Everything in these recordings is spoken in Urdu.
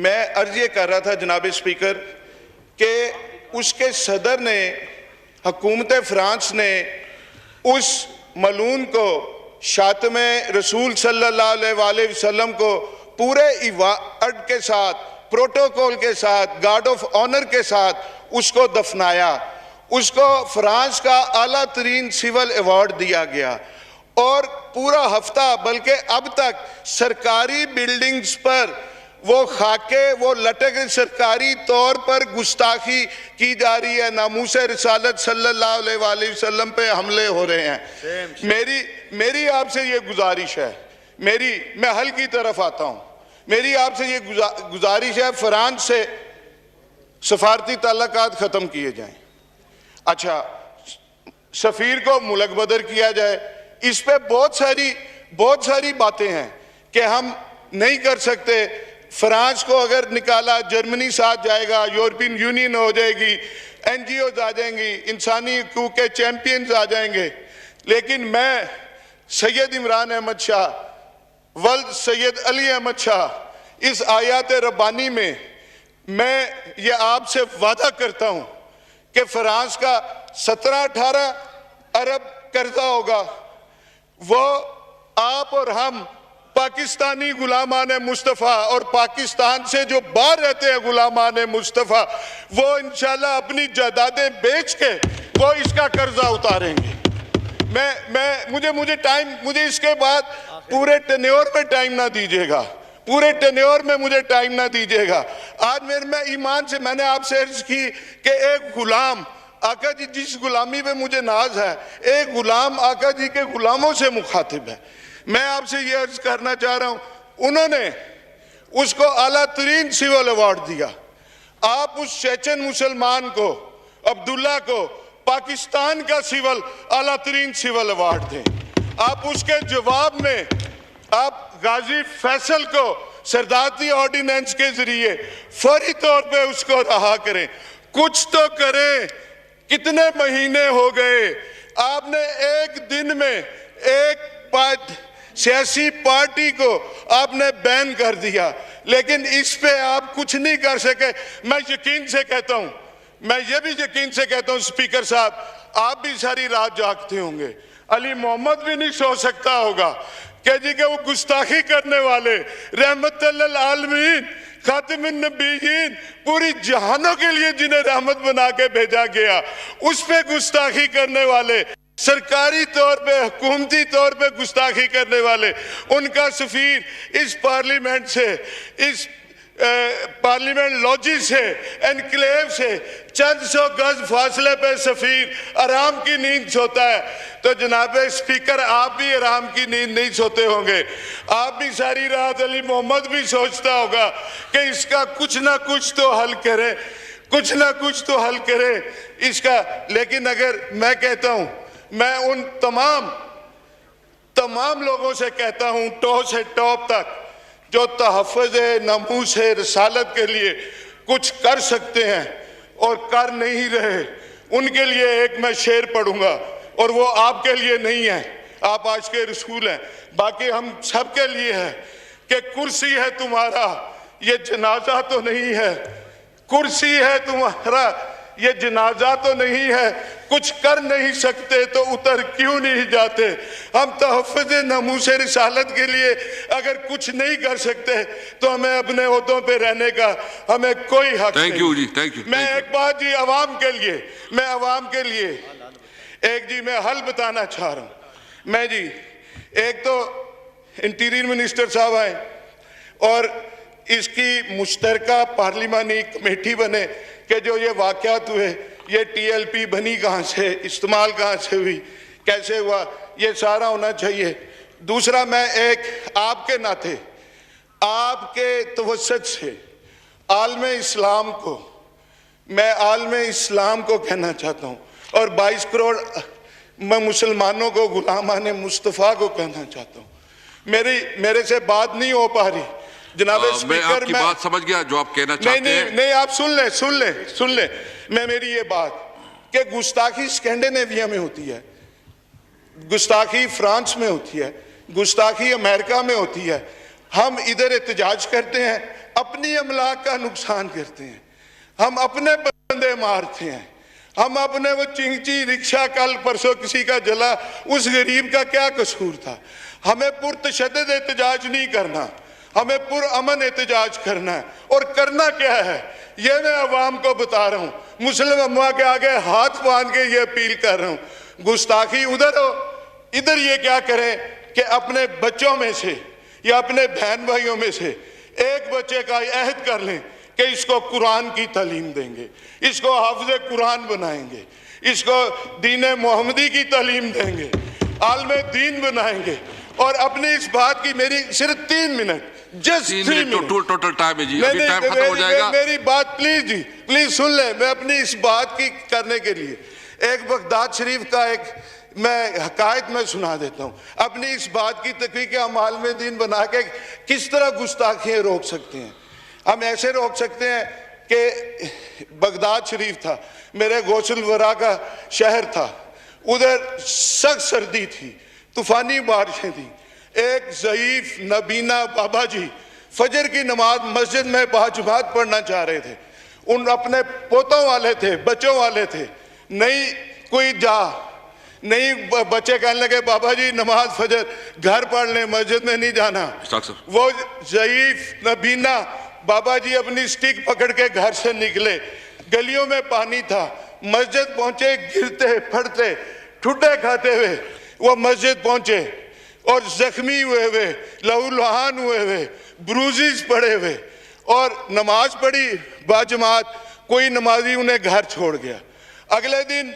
میں عرض یہ کر رہا تھا جناب اسپیکر کہ اس کے صدر نے، حکومت فرانس نے اس ملعون کو، شاتم رسول صلی اللہ علیہ وآلہ وسلم کو پورے ایوارڈ کے ساتھ، پروٹوکول کے ساتھ، گارڈ آف آنر کے ساتھ اس کو دفنایا. اس کو فرانس کا اعلیٰ ترین سول ایوارڈ دیا گیا، اور پورا ہفتہ بلکہ اب تک سرکاری بلڈنگز پر وہ خاکے وہ لٹک، سرکاری طور پر گستاخی کی جا رہی ہے، ناموس رسالت صلی اللہ علیہ وآلہ وسلم پہ حملے ہو رہے ہیں. میری آپ سے یہ گزارش ہے، میں حل کی طرف آتا ہوں. میری آپ سے یہ گزارش ہے، فرانس سے سفارتی تعلقات ختم کیے جائیں. اچھا، سفیر کو ملک بدر کیا جائے. اس پہ بہت ساری باتیں ہیں کہ ہم نہیں کر سکتے. فرانس کو اگر نکالا، جرمنی ساتھ جائے گا، یورپین یونین ہو جائے گی، این جی اوز آ جائیں گی، انسانی حقوق کے چیمپئنز آ جائیں گے. لیکن میں سید عمران احمد شاہ ولد سید علی احمد شاہ اس آیات ربانی میں یہ آپ سے وعدہ کرتا ہوں کہ فرانس کا 17-18 ارب قرضہ ہوگا، وہ آپ اور ہم پاکستانی غلامان مصطفیٰ اور پاکستان سے جو باہر رہتے ہیں غلامان مصطفیٰ، وہ انشاءاللہ اپنی جائیدادیں بیچ کے وہ اس کا قرضہ اتاریں گے. مجھے اس کے بعد پورے ٹینیور میں ٹائم نہ دیجیے گا، پورے ٹینیور میں مجھے ٹائم نہ دیجیے گا. آج میں ایمان سے میں نے آپ سے عرض کی کہ ایک غلام آقا جی، جس غلامی پہ مجھے ناز ہے، ایک غلام آقا جی کے غلاموں سے مخاطب ہے. میں آپ سے یہ عرض کرنا چاہ رہا ہوں، انہوں نے اس کو اعلیٰ ترین سول ایوارڈ دیا. آپ اس چیچن مسلمان کو، عبداللہ کو، پاکستان کا اعلیٰ ترین سول ایوارڈ دیں. آپ اس کے جواب میں آپ غازی فیصل کو سردارتی آرڈیننس کے ذریعے فوری طور پہ اس کو رہا کریں. کچھ تو کریں. کتنے مہینے ہو گئے آپ نے ایک دن میں ایک سیاسی پارٹی کو آپ نے بین کر دیا، لیکن اس پہ آپ کچھ نہیں کر سکے. میں یقین سے کہتا ہوں، میں یہ بھی یقین سے کہتا ہوں اسپیکر صاحب، آپ بھی ساری رات جاگتے ہوں گے. علی محمد بھی نہیں سو سکتا ہوگا کہ وہ گستاخی کرنے والے، رحمت للعالمین، خاتم النبیین، پوری جہانوں کے لیے جنہیں رحمت بنا کے بھیجا گیا، اس پہ گستاخی کرنے والے، سرکاری طور پہ، حکومتی طور پہ گستاخی کرنے والے، ان کا سفیر اس پارلیمنٹ سے، اس پارلیمنٹ لوجی سے، انکلیو سے چند سو گز فاصلے پہ سفیر آرام کی نیند سوتا ہے. تو جناب اسپیکر، آپ بھی آرام کی نیند نہیں سوتے ہوں گے. آپ بھی ساری رات، علی محمد بھی سوچتا ہوگا کہ اس کا کچھ نہ کچھ تو حل کرے، کچھ نہ کچھ تو حل کرے اس کا. لیکن اگر میں کہتا ہوں، میں ان تمام لوگوں سے کہتا ہوں، ٹو سے ٹاپ تک، جو تحفظ ناموس رسالت کے لیے کچھ کر سکتے ہیں اور کر نہیں رہے، ان کے لیے ایک میں شعر پڑھوں گا، اور وہ آپ کے لیے نہیں ہے، آپ آج کے رسول ہیں، باقی ہم سب کے لیے ہے کہ کرسی ہے تمہارا، یہ جنازہ تو نہیں ہے. کرسی ہے تمہارا، یہ جنازہ تو نہیں ہے. کچھ کر نہیں سکتے تو اتر کیوں نہیں جاتے. ہم تحفظ ناموس رسالت کے لیے اگر کچھ نہیں کر سکتے تو ہمیں اپنے عہدوں پہ رہنے کا ہمیں کوئی حق نہیں. میں ایک بات جی عوام کے لیے میں حل بتانا چاہ رہا ہوں. میں جی ایک تو انٹیریئر منسٹر صاحب آئے اور اس کی مشترکہ پارلیمانی کمیٹی بنے کہ جو یہ واقعات ہوئے، یہ ٹی ایل پی بنی کہاں سے، استعمال کہاں سے ہوئی، کیسے ہوا، یہ سارا ہونا چاہیے. دوسرا، میں ایک آپ کے ناطے، آپ کے توسط سے عالم اسلام کو کہنا چاہتا ہوں، اور 22 کروڑ میں مسلمانوں کو، غلامان مصطفیٰ کو کہنا چاہتا ہوں. میرے سے بات نہیں ہو پا رہی جناب اسپیکر. میں آپ کی بات سمجھ گیا جو آپ کہنا چاہتے ہیں. نہیں، آپ سن لیں. میری یہ بات کہ گستاخی اسکینڈینیویا میں ہوتی ہے، گستاخی فرانس میں ہوتی ہے، گستاخی امریکہ میں ہوتی ہے. ہم ادھر احتجاج کرتے ہیں، اپنی املاک کا نقصان کرتے ہیں, ہم اپنے بندے مارتے ہیں, ہم اپنے وہ چنگچی رکشہ کل پرسوں کسی کا جلا, اس غریب کا کیا قصور تھا؟ ہمیں پرتشدد احتجاج نہیں کرنا, ہمیں پرامن احتجاج کرنا ہے. اور کرنا کیا ہے یہ میں عوام کو بتا رہا ہوں, مسلم امہ کے آگے ہاتھ باندھ کے یہ اپیل کر رہا ہوں. گستاخی ادھر ہو, ادھر یہ کیا کریں کہ اپنے بچوں میں سے یا اپنے بہن بھائیوں میں سے ایک بچے کا عہد کر لیں کہ اس کو قرآن کی تعلیم دیں گے, اس کو حافظ قرآن بنائیں گے, اس کو دین محمدی کی تعلیم دیں گے, عالم دین بنائیں گے. اور اپنی اس بات کی میری صرف 3 minute, just 3 minute total time ہے جی, ابھی ٹائم ختم ہو جائے گا. میری بات پلیز جی, پلیز سن لیں. میں اپنی اس بات کی کرنے کے لیے ایک بغداد شریف کا ایک میں حکایت میں سنا دیتا ہوں. اپنی اس بات کی تحقیق ہم عالم دین بنا کے کس طرح گستاخیاں روک سکتے ہیں. ہم ایسے روک سکتے ہیں کہ بغداد شریف تھا, میرے غوث الورا کا شہر تھا, ادھر سخت سردی تھی, طوفانی بارشیں تھیں. ایک ضعیف نابینا بابا جی فجر کی نماز مسجد میں باجماعت پڑھنا چاہ رہے تھے. ان اپنے پوتوں والے تھے, بچوں والے تھے, نہیں کوئی نہیں بچے کہنے لگے بابا جی نماز فجر گھر پڑھ لیں, مسجد میں نہیں جانا. وہ ضعیف نابینا بابا جی اپنی سٹک پکڑ کے گھر سے نکلے, گلیوں میں پانی تھا, مسجد پہنچے, گرتے پھٹتے ٹھڈے کھاتے ہوئے وہ مسجد پہنچے, اور زخمی ہوئے لہو لہان ہوئے بروزز پڑے ہوئے, اور نماز پڑھی باجماعت. کوئی نمازی انہیں گھر چھوڑ گیا. اگلے دن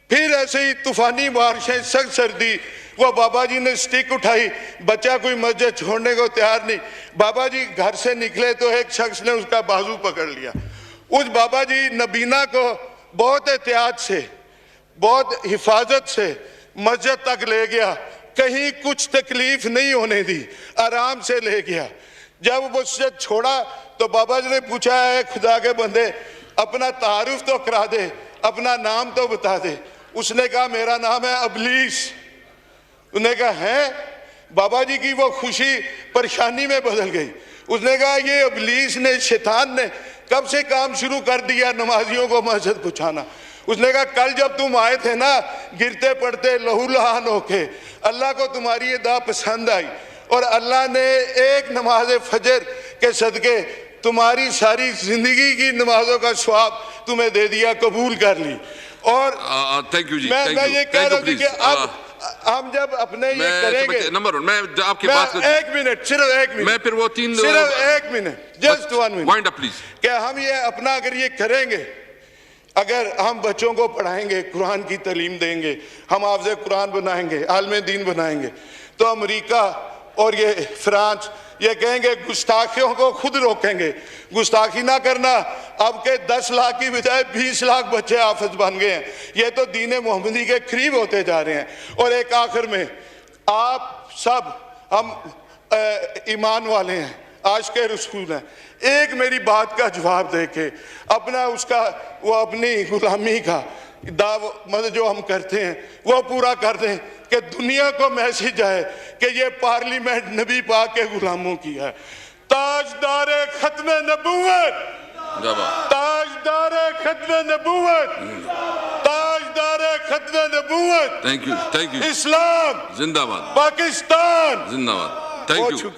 پھر ایسے ہی طوفانی بارشیں, سخت سردی, وہ بابا جی نے سٹک اٹھائی, بچہ کوئی مسجد چھوڑنے کو تیار نہیں. بابا جی گھر سے نکلے تو ایک شخص نے اس کا بازو پکڑ لیا. اس بابا جی نبینا کو بہت احتیاط سے, بہت حفاظت سے مسجد تک لے گیا, کہیں کچھ تکلیف نہیں ہونے دی, آرام سے لے گیا. جب وہ مسجد چھوڑا تو بابا جی نے پوچھا ہے خدا کے بندے اپنا تعارف تو کرا دے, اپنا نام تو بتا دے. اس نے کہا میرا نام ہے ابلیس. انہوں نے کہا ہے؟ بابا جی کی وہ خوشی پریشانی میں بدل گئی. اس نے کہا یہ ابلیس نے, شیطان نے کب سے کام شروع کر دیا نمازیوں کو مسجد پہنچانا. اس نے کہا کل جب تم آئے تھے نا گرتے پڑتے لہو لہان ہو کے, اللہ کو تمہاری ادا پسند آئی, اور اللہ نے ایک نماز فجر کے صدقے تمہاری ساری زندگی کی نمازوں کا ثواب تمہیں دے دیا, قبول کر لی. اور میں یہ کہہ رہا ہوں کہ اب ہم جب اپنے یہ کریں گے, نمبر ون میں آپ کی بات کروں, ایک منٹ, صرف ایک منٹ, میں پھر وہ 3 صرف ایک minute, just 1 minute, وائنڈ up please. کہ ہم یہ اپنا اگر یہ کریں گے, اگر ہم بچوں کو پڑھائیں گے, قرآن کی تعلیم دیں گے, ہم حافظ قرآن بنائیں گے, عالم دین بنائیں گے, تو امریکہ اور یہ فرانس یہ کہیں گے گستاخیوں کو خود روکیں گے. گستاخی نہ کرنا. اب کے 10 لاکھ کی بجائے 20 لاکھ بچے حافظ بن گئے ہیں. یہ تو دین محمدی کے قریب ہوتے جا رہے ہیں. اور ایک آخر میں, آپ سب ہم ایمان والے ہیں, عاشق رسول ہیں, ایک میری بات کا جواب دے کے اپنا اس کا وہ اپنی غلامی کا مطلب جو ہم کرتے ہیں وہ پورا کر دیں, کہ دنیا کو میسج آئے کہ یہ پارلیمنٹ نبی پاک کے غلاموں کی ہے. تاجدار ختم نبوت, تاجدار ختم نبوت, تاجدار ختم نبوت, تھینک یو, اسلام زندہ باد, پاکستان زندہ باد. Thank you.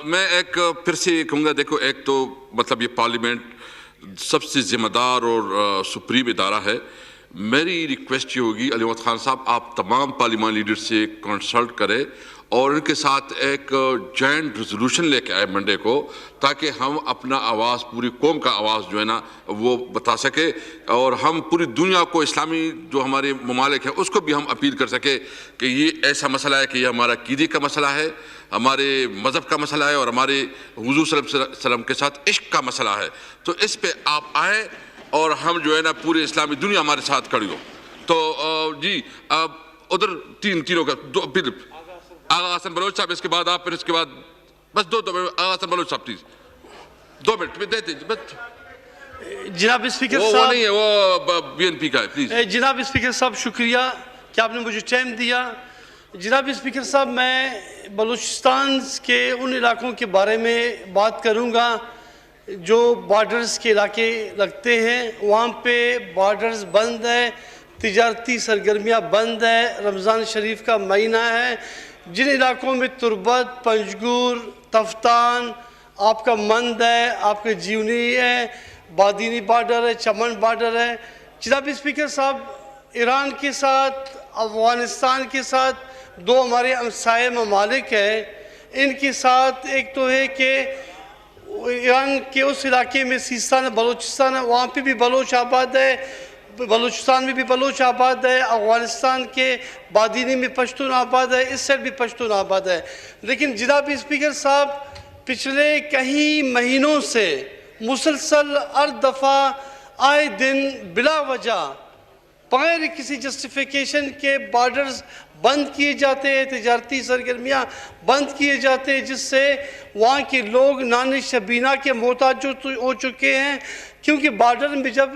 میں ایک پھر سے یہ کہوں گا, دیکھو ایک تو مطلب یہ پارلیمنٹ سب سے ذمہ دار اور سپریم ادارہ ہے. میری ریکویسٹ یہ ہوگی علی محمد خان صاحب, آپ تمام پارلیمان لیڈر سے کنسلٹ کریں اور ان کے ساتھ ایک جوائنٹ ریزولوشن لے کے آئے منڈے کو, تاکہ ہم اپنا آواز, پوری قوم کا آواز جو ہے نا وہ بتا سکے, اور ہم پوری دنیا کو, اسلامی جو ہمارے ممالک ہیں اس کو بھی ہم اپیل کر سکے کہ یہ ایسا مسئلہ ہے کہ یہ ہمارا عقیدے کا مسئلہ ہے, ہمارے مذہب کا مسئلہ ہے, اور ہمارے حضور صلی اللہ علیہ وسلم کے ساتھ عشق کا مسئلہ ہے. تو اس پہ آپ آئیں اور ہم جو ہے نا پورے اسلامی دنیا ہمارے ساتھ کھڑی ہو. تو جی اب ادھر تینوں کا پھر آغا حسن بلوچ صاحب, اس کے بعد آپ, پھر اس کے بعد بس 2 منٹ. آغا حسن بلوچ صاحب پلیز 2 منٹ دیتے بس. جناب اسپیکر صاحب, وہ نہیں ہے, وہ بی این پی کا ہے, پلیز. جناب اسپیکر صاحب شکریہ کہ آپ نے مجھے ٹائم دیا. جناب اسپیکر صاحب, میں بلوچستان کے ان علاقوں کے بارے میں بات کروں گا جو بارڈرز کے علاقے لگتے ہیں وہاں پہ بارڈرز بند ہے، تجارتی سرگرمیاں بند ہے، رمضان شریف کا مہینہ ہے. جن علاقوں میں تربت، پنجگور، تفتان، آپ کا مند ہے، آپ کا جیونی ہے، بادینی بارڈر ہے، چمن بارڈر ہے. جناب اسپیکر صاحب، ایران کے ساتھ، افغانستان کے ساتھ دو ہمارے ہمسائے ممالک ہیں. ان کے ساتھ ایک تو ہے کہ ایران کے اس علاقے میں سیستان بلوچستان ہے، وہاں پہ بھی بلوچ آباد ہے، بلوچستان میں بھی بلوچ آباد ہے، افغانستان کے بادینی میں پشتون آباد ہے، اس سائڈ بھی پشتون آباد ہے. لیکن جناب اسپیکر صاحب، پچھلے کئی مہینوں سے مسلسل ہر دفعہ آئے دن بلا وجہ بغیر کسی جسٹیفیکیشن کے بارڈرز بند کیے جاتے ہیں، تجارتی سرگرمیاں بند کیے جاتے ہیں، جس سے وہاں کے لوگ نان شبینہ کے محتاج ہو چکے ہیں. کیونکہ بارڈر میں جب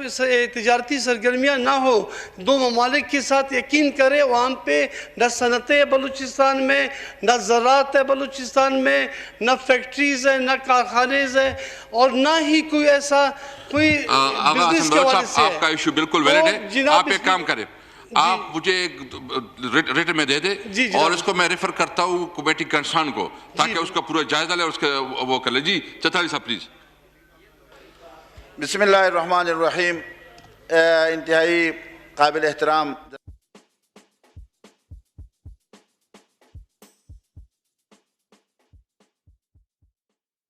تجارتی سرگرمیاں نہ ہو، دو ممالک کے ساتھ یقین کرے وہاں پہ نہ صنعتیں بلوچستان میں، نہ زراعت ہے بلوچستان میں، نہ فیکٹریز ہیں، نہ کارخانیز ہیں، اور نہ ہی کوئی ایسا کوئی بزنس کے حوالے سے ہے. آپ کا ایشو بالکل ویلڈ ہے. آپ ایک کام کریں، آپ مجھے ریٹن میں دے دیں اور اس کو میں ریفر کرتا ہوں کمیٹی کنسرن کو تاکہ اس کا پورا جائزہ لے اور اس کا وہ کر لے. جی چتھالی صاحب پلیز. بسم اللہ الرحمن الرحیم. انتہائی قابل احترام